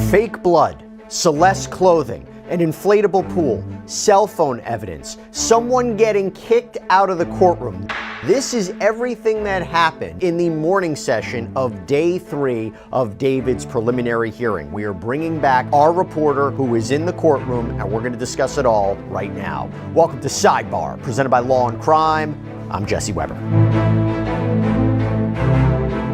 Fake blood, Celeste clothing, an inflatable pool, cell phone evidence, someone getting kicked out of the courtroom. This is everything that happened in the morning session of day 3 of David's preliminary hearing. We are bringing back our reporter who is in the courtroom, and we're going to discuss it all right now. Welcome to Sidebar, presented by Law and Crime. I'm Jesse Weber.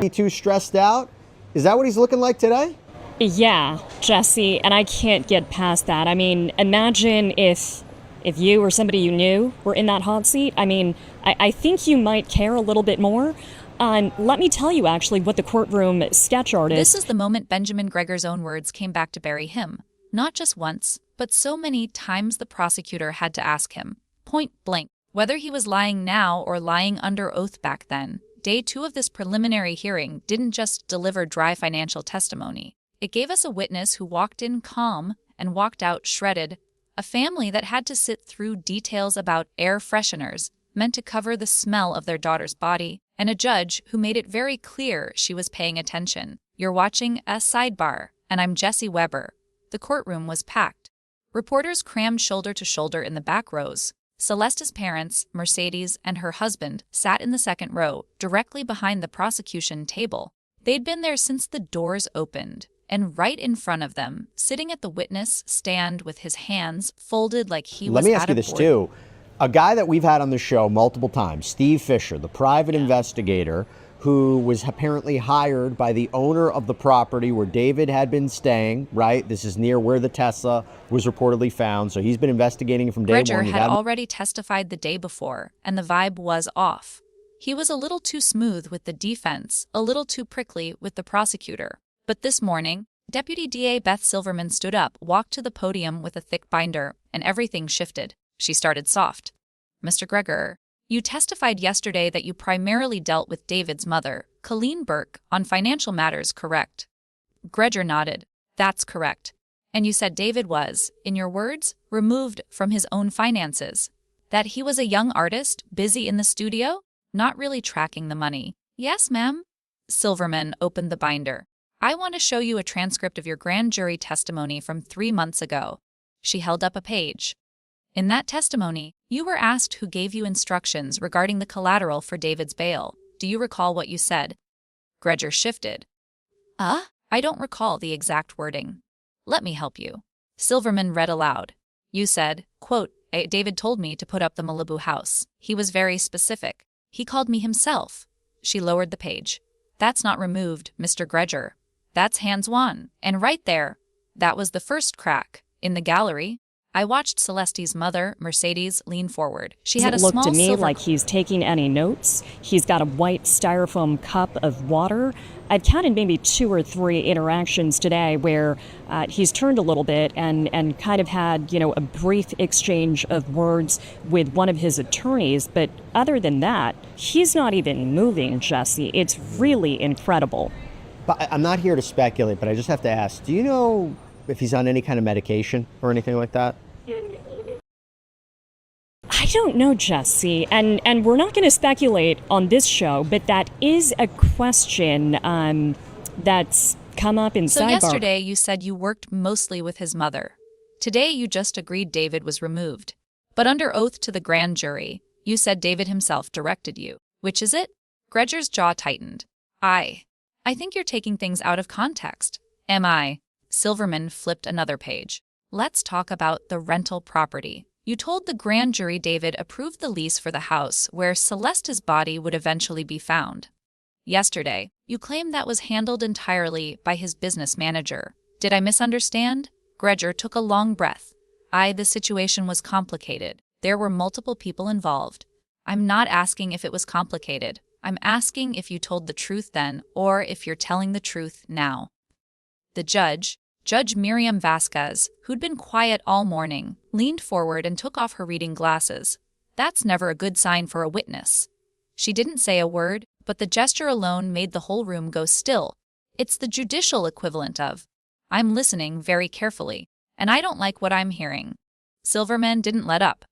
He too stressed out? Is that what he's looking like today? Yeah, Jesse, and I can't get past that. I mean, imagine if you or somebody you knew were in that hot seat. I mean, I think you might care a little bit more. Let me tell you, actually, what the courtroom sketch artist... This is the moment Benjamin Gregor's own words came back to bury him. Not just once, but so many times the prosecutor had to ask him, point blank, whether he was lying now or lying under oath back then. Day 2 of this preliminary hearing didn't just deliver dry financial testimony. It gave us a witness who walked in calm and walked out shredded, a family that had to sit through details about air fresheners meant to cover the smell of their daughter's body, and a judge who made it very clear she was paying attention. You're watching a Sidebar, and I'm Jesse Weber. The courtroom was packed. Reporters crammed shoulder to shoulder in the back rows. Celeste's parents, Mercedes, and her husband sat in the second row, directly behind the prosecution table. They'd been there since the doors opened. And right in front of them, sitting at the witness stand with his hands folded like he was at a board. Let me ask you this too. A guy that we've had on the show multiple times, Steve Fisher, the private investigator who was apparently hired by the owner of the property where David had been staying, right? This is near where the Tesla was reportedly found. So he's been investigating from day one. Gregor had already testified the day before, and the vibe was off. He was a little too smooth with the defense, a little too prickly with the prosecutor. But this morning, Deputy DA Beth Silverman stood up, walked to the podium with a thick binder, and everything shifted. She started soft. Mr. Gregor, you testified yesterday that you primarily dealt with David's mother, Colleen Burke, on financial matters, correct? Gregor nodded. That's correct. And you said David was, in your words, removed from his own finances. That he was a young artist, busy in the studio, not really tracking the money. Yes, ma'am. Silverman opened the binder. I want to show you a transcript of your grand jury testimony from 3 months ago. She held up a page. In that testimony, you were asked who gave you instructions regarding the collateral for David's bail. Do you recall what you said? Gregor shifted. I don't recall the exact wording. Let me help you. Silverman read aloud. You said, quote, David told me to put up the Malibu house. He was very specific. He called me himself. She lowered the page. That's not removed, Mr. Gregor. That's hands-on. And right there, that was the first crack. In the gallery, I watched Celeste's mother, Mercedes, lean forward. She had a small silver... It looked to me like he's taking any notes. He's got a white styrofoam cup of water. I've counted maybe 2 or 3 interactions today where he's turned a little bit and kind of had, a brief exchange of words with one of his attorneys. But other than that, he's not even moving, Jesse. It's really incredible. But I'm not here to speculate, but I just have to ask, do you know if he's on any kind of medication or anything like that? I don't know, Jesse, and we're not going to speculate on this show, but that is a question that's come up in Sidebar. So yesterday you said you worked mostly with his mother. Today you just agreed David was removed. But under oath to the grand jury, you said David himself directed you. Which is it? Gregor's jaw tightened. I think you're taking things out of context. Am I? Silverman flipped another page. Let's talk about the rental property. You told the grand jury David approved the lease for the house where Celeste's body would eventually be found. Yesterday, you claimed that was handled entirely by his business manager. Did I misunderstand? Gregor took a long breath. The situation was complicated. There were multiple people involved. I'm not asking if it was complicated. I'm asking if you told the truth then, or if you're telling the truth now. The judge, Judge Miriam Vasquez, who'd been quiet all morning, leaned forward and took off her reading glasses. That's never a good sign for a witness. She didn't say a word, but the gesture alone made the whole room go still. It's the judicial equivalent of, I'm listening very carefully, and I don't like what I'm hearing. Silverman didn't let up.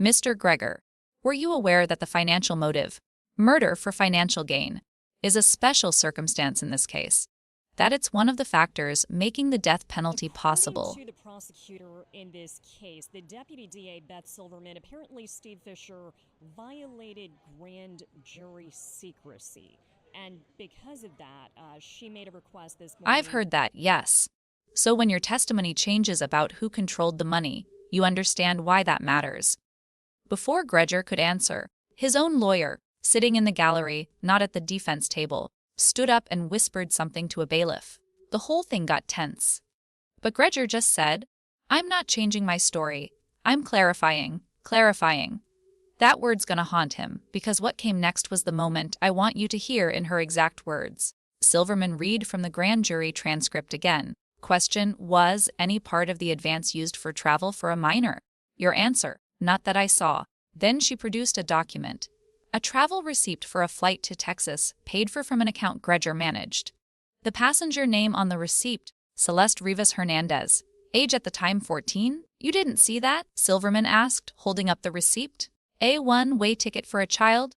Mr. Gregor, were you aware that the financial motive, murder for financial gain, is a special circumstance in this case? that it's one of the factors making the death penalty possible. According to the prosecutor in this case, the deputy DA, Beth Silverman, apparently Steve Fisher violated grand jury secrecy. And because of that, she made a request this morning. I've heard that, yes. So when your testimony changes about who controlled the money, you understand why that matters. Before Gredger could answer, his own lawyer, sitting in the gallery, not at the defense table, stood up and whispered something to a bailiff. The whole thing got tense. But Gredger just said, "I'm not changing my story. I'm clarifying. That word's gonna haunt him, because what came next was the moment I want you to hear in her exact words. Silverman read from the grand jury transcript again. Question, was any part of the advance used for travel for a minor? Your answer, not that I saw. Then she produced a document. A travel receipt for a flight to Texas, paid for from an account Gredger managed. The passenger name on the receipt, Celeste Rivas Hernandez. Age at the time 14? You didn't see that? Silverman asked, holding up the receipt. A one-way ticket for a child?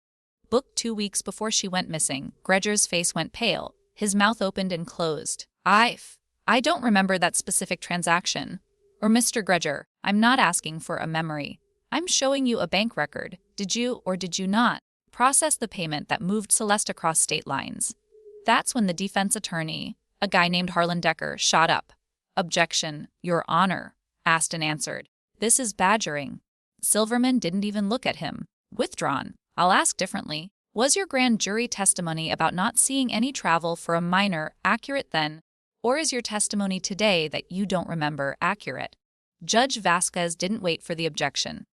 Booked 2 weeks before she went missing. Gredger's face went pale. His mouth opened and closed. I don't remember that specific transaction. Or Mr. Gredger, I'm not asking for a memory. I'm showing you a bank record. Did you or did you not process the payment that moved Celeste across state lines? That's when the defense attorney, a guy named Harlan Decker, shot up. Objection, Your Honor, asked and answered. This is badgering. Silverman didn't even look at him. Withdrawn. I'll ask differently. Was your grand jury testimony about not seeing any travel for a minor accurate then, or is your testimony today that you don't remember accurate? Judge Vasquez didn't wait for the objection.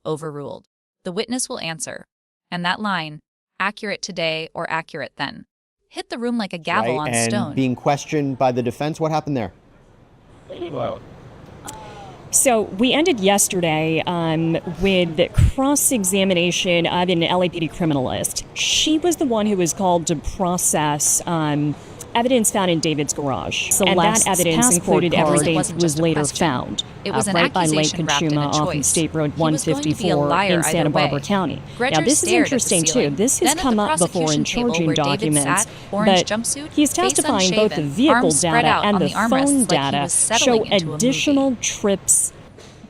Overruled. The witness will answer. And that line, accurate today or accurate then, hit the room like a gavel on stone. And being questioned by the defense, what happened there? So we ended yesterday with the cross-examination of an LAPD criminalist. She was the one who was called to process evidence found in David's garage. Celeste's and that evidence included everything that was later question. found. It was an right by Lake accusation wrapped in a Kachuma off of choice. State Road He was going to be a 154 liar in Santa either way. Barbara County. Gredger Now, this is stared at the interesting, too. ceiling. This has Then at come the up before in prosecution table charging where David documents. sat, orange But jumpsuit, he's face testifying both the unshaven, vehicle arms spread data out and on the the armrests phone like he data was settling show into a movie. additional trips.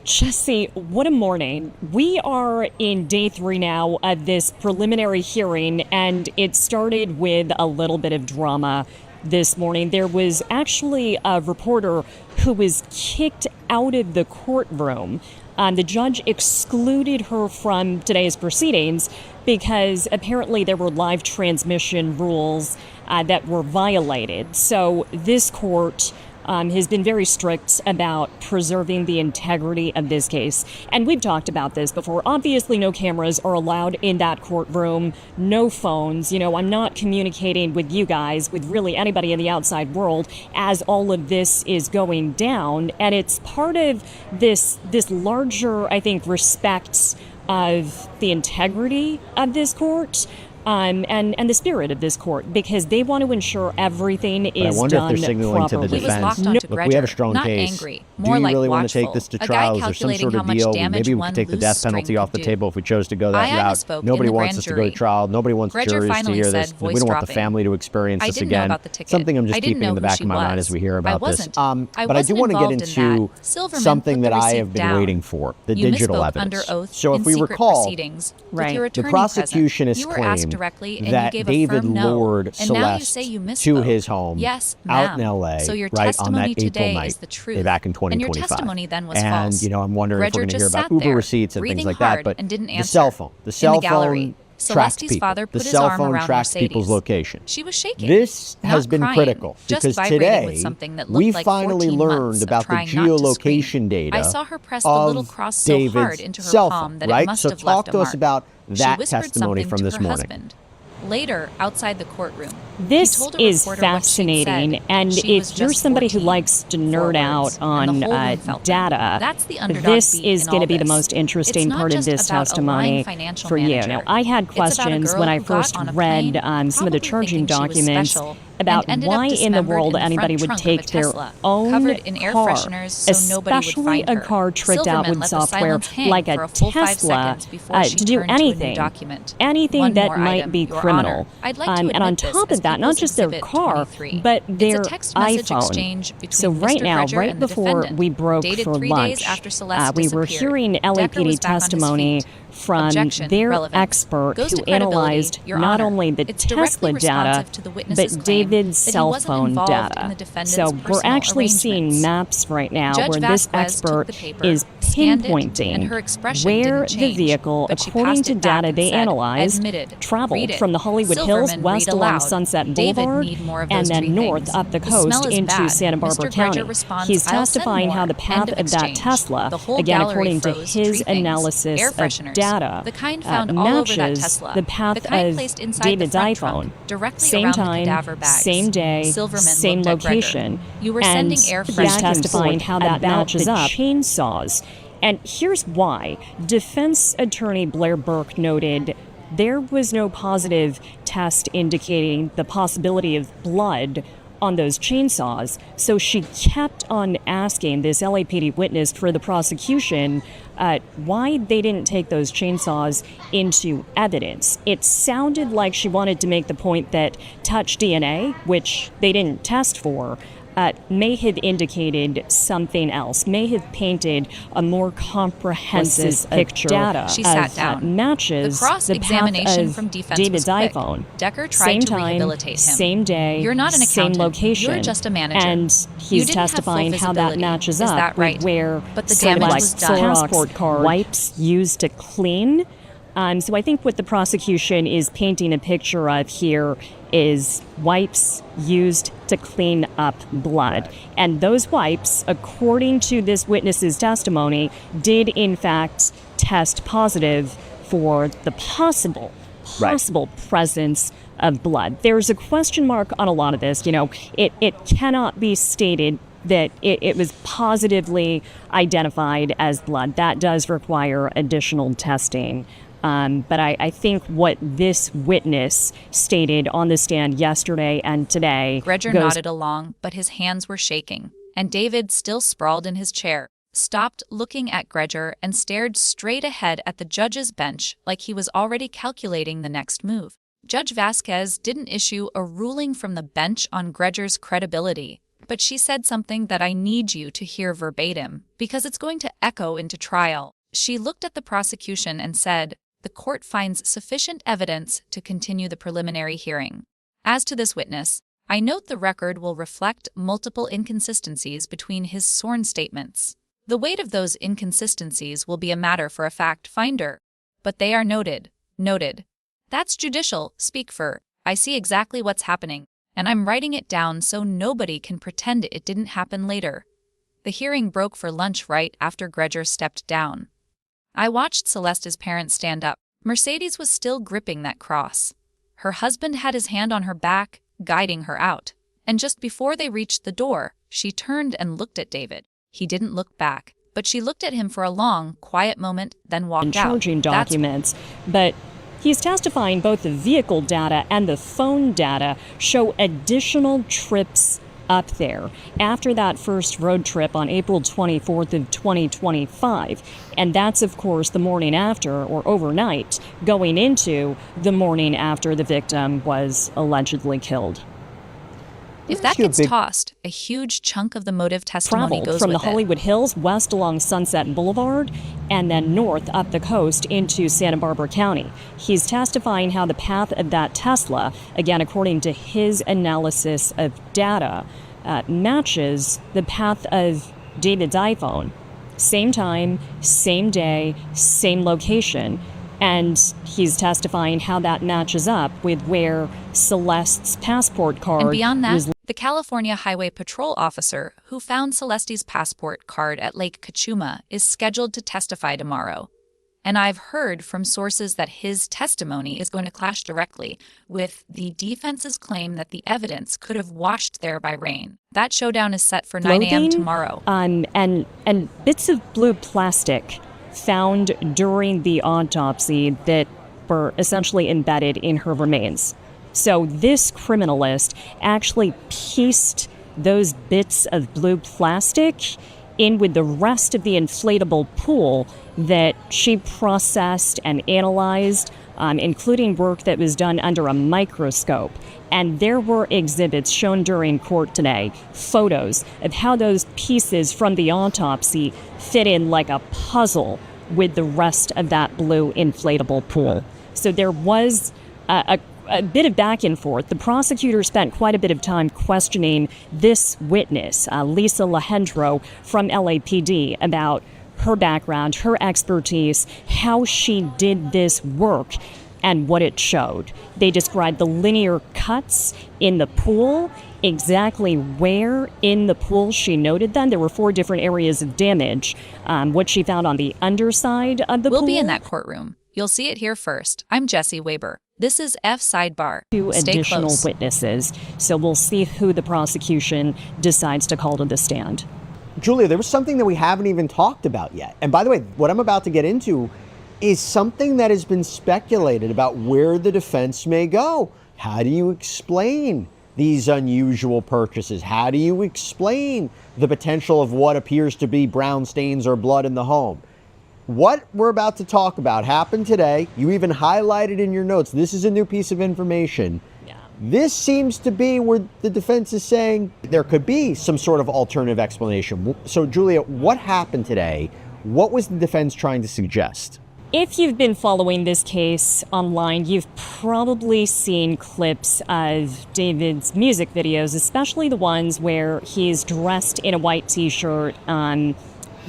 Jesse, what a morning. We are in day 3 now of this preliminary hearing, and it started with a little bit of drama this morning. There was actually a reporter who was kicked out of the courtroom. The judge excluded her from today's proceedings because apparently there were live transmission rules that were violated. So this court has been very strict about preserving the integrity of this case. And we've talked about this before. Obviously, no cameras are allowed in that courtroom, no phones. You know, I'm not communicating with you guys, with really anybody in the outside world, as all of this is going down. And it's part of this larger, I think, respect of the integrity of this court. And the spirit of this court, because they want to ensure everything is done properly. I wonder if they're signaling to the He was defense. locked onto Look, we have a strong not case. angry, Do more you like really want to take watchful. this to A guy trial? Is there some calculating sort how of much deal? damage Maybe we one could take the loose death penalty string off the could table if we chose to go that Ayana route. spoke in Nobody the wants grand us to go to jury. trial. Nobody wants Gredger juries to finally hear said, this. We voice don't want the dropping. family to experience I this didn't know again. about the ticket. Something I'm I just didn't keeping in know the who back she of my mind was. as we hear I about this. wasn't. I But I do wasn't want to get involved in into that. Silverman something put that the I receipt have been down. waiting for, the You digital misspoke evidence. under oath So if in we secret recall, proceedings with Right. your the attorney prosecutionists present. You were asked claim directly and that you gave a David firm no. lured And now you Celeste say you to misspoke. his home Yes, out in ma'am. LA So your right on testimony that April today night is the truth. back in And your 2025. testimony then was and, false. you know, I'm wondering if we're Gredger going to hear just about sat Uber there, receipts and things breathing like that. hard But and didn't the answer. cell phone, In the gallery, tracks Celeste's people. father The put his cell arm phone around tracks Mercedes. people's location. She was shaking. This has not been crying, critical just because vibrating today with something that looked we like finally 14 learned months of about the trying not to geolocation scream. data I saw her press the of little cross so David's hard into her cell palm phone, that right? it must So have talk left a to us mark. about She that whispered testimony something from to this her morning. husband. Later, outside the courtroom, This he told a is reporter what she'd fascinating, said. and She was if you're just somebody who 14. likes to nerd 4 words, out on and the whole room felt them. data, That's the underdog this beat is in going to all be the this. most interesting It's not part of just this about a testimony lying financial for you. manager. Now, I had It's about a questions girl when I who got first on a read plane, some of the probably charging thinking she was documents. special, about and ended why up in the dismembered world in the anybody front would trunk take of a their Tesla, own covered in air car, fresheners so nobody would especially find a her. car tricked out Silverman with let the software silence hang like for a a full 5 Tesla seconds before she to do turned to a anything, new document. anything One that more might item, be Your criminal. Honor. I'd like to And on admit this top as of that, not People's just their Exhibit car, 23. but It's their a text message iPhone. exchange between So right Mr. now, Gredger right and the before defendant, we broke dated for 3 lunch, days after Celeste we were disappeared. hearing Decker was LAPD back on his testimony feet. from Objection, their relevant. expert Goes who to credibility, analyzed Your not Honor. only the It's directly Tesla data, responsive to the witness's but claim David's that he cell wasn't phone involved data. in the defendant's So we're personal actually seeing arrangements. maps right now Judge where this Vasquez took expert the paper, is scanned it, pinpointing and her expression where didn't the change, vehicle, but she according passed to it back data and they said, analyzed, "Admitted. Read traveled it." from the Hollywood Silverman, Hills west read along aloud. Sunset David Boulevard need more of and those then tree north things. up the The coast smell is into bad. Santa Barbara Mr. County. Gredger responds, He's "I'll send testifying how more." the path End of of that exchange. Tesla, The whole again gallery according to froze. his Tree things, analysis air of fresheners, data, the kind found all over that matches Tesla, the path the kind of placed inside David's the front iPhone. trunk, directly Same around time, the cadaver bags. same day, Silverman same looked at Gregor. location. You were and sending air he's fresheners. testifying how that about matches the up. Chainsaws. And here's why. Defense attorney Blair Burke noted there was no positive test indicating the possibility of blood on those chainsaws, so she kept on asking this LAPD witness for the prosecution why they didn't take those chainsaws into evidence. It sounded like she wanted to make the point that touch DNA, which they didn't test for, may have indicated something else, may have painted a more comprehensive picture data. She sat of down. matches The cross-examination of from defense David's was quick. iPhone. Decker tried Same to time, rehabilitate him. same day, You're not an same accountant. location. You're just a manager. And You he's didn't have full testifying how that visibility. matches Is up that right? with where But the damage was Celeste's done. passport card wipes used to clean. So I think what the prosecution is painting a picture of here is wipes used to clean up blood. And those wipes, according to this witness's testimony, did in fact test positive for the possible presence of blood. There's a question mark on a lot of this. You know, it cannot be stated that it was positively identified as blood. That does require additional testing. But I think what this witness stated on the stand yesterday and today Gredger nodded along, but his hands were shaking, and David, still sprawled in his chair, stopped looking at Gredger and stared straight ahead at the judge's bench like he was already calculating the next move. Judge Vasquez didn't issue a ruling from the bench on Gredger's credibility, but she said something that I need you to hear verbatim, because it's going to echo into trial. She looked at the prosecution and said, "The court finds sufficient evidence to continue the preliminary hearing. As to this witness, I note the record will reflect multiple inconsistencies between his sworn statements. The weight of those inconsistencies will be a matter for a fact finder, but they are noted. That's judicial, speak for. I see exactly what's happening, and I'm writing it down so nobody can pretend it didn't happen later." The hearing broke for lunch right after Gredger stepped down. I watched Celeste's parents stand up. Mercedes was still gripping that cross. Her husband had his hand on her back, guiding her out. And just before they reached the door, she turned and looked at David. He didn't look back, but she looked at him for a long, quiet moment, then walked out. Charging documents, but he's testifying both the vehicle data and the phone data show additional trips up there after that first road trip on April 24th of 2025. And that's, of course, the morning after, or overnight, going into the morning after the victim was allegedly killed. If that gets tossed, a huge chunk of the motive testimony Traveled goes from the with it. Hollywood Hills west along Sunset Boulevard and then north up the coast into Santa Barbara County. He's testifying how the path of that Tesla, again according to his analysis of data, matches the path of David's iPhone. Same time, same day, same location. And he's testifying how that matches up with where Celeste's passport card and beyond that, was. the California Highway Patrol officer who found Celeste's passport card at Lake Cachuma is scheduled to testify tomorrow. And I've heard from sources that his testimony is going to clash directly with the defense's claim that the evidence could have washed there by rain. That showdown is set for 9 a.m. tomorrow. And bits of blue plastic found during the autopsy that were essentially embedded in her remains. So this criminalist actually pieced those bits of blue plastic in with the rest of the inflatable pool that she processed and analyzed, including work that was done under a microscope. And there were exhibits shown during court today, photos of how those pieces from the autopsy fit in like a puzzle with the rest of that blue inflatable pool. So there was a bit of back and forth. The prosecutor spent quite a bit of time questioning this witness, Lisa Lahendro from LAPD, about her background, her expertise, how she did this work, and what it showed. They described the linear cuts in the pool, exactly where in the pool she noted them. There were 4 different areas of damage. What she found on the underside of the pool. We'll be in that courtroom. You'll see it here first. I'm Jesse Weber. This is F Sidebar. 2 Stay additional close. witnesses, so we'll see who the prosecution decides to call to the stand. Julia, there was something that we haven't even talked about yet. And by the way, what I'm about to get into is something that has been speculated about where the defense may go. How do you explain these unusual purchases? How do you explain the potential of what appears to be brown stains or blood in the home? What we're about to talk about happened today. You even highlighted in your notes, this is a new piece of information. Yeah. This seems to be where the defense is saying there could be some sort of alternative explanation. So, Julia, what happened today? What was the defense trying to suggest? If you've been following this case online, you've probably seen clips of David's music videos, especially the ones where he's dressed in a white t-shirt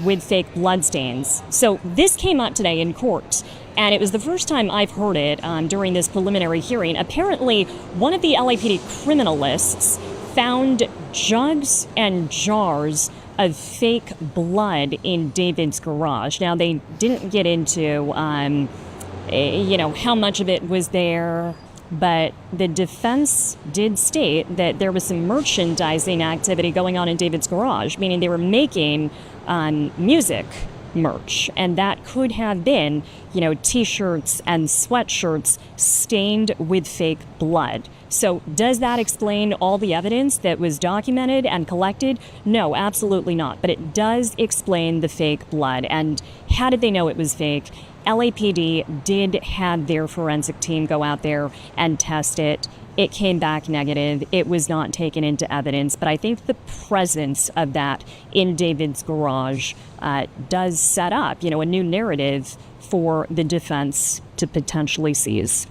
with fake bloodstains. So this came out today in court, and it was the first time I've heard it during this preliminary hearing. Apparently, one of the LAPD criminalists found jugs and jars of fake blood in David's garage. Now, they didn't get into, how much of it was there, but the defense did state that there was some merchandising activity going on in David's garage, meaning they were making music merch, and that could have been, t-shirts and sweatshirts stained with fake blood. So does that explain all the evidence that was documented and collected? No, absolutely not. But it does explain the fake blood. And how did they know it was fake? LAPD did have their forensic team go out there and test it. It came back negative. It was not taken into evidence. But I think the presence of that in David's garage does set up, a new narrative for the defense to potentially seize.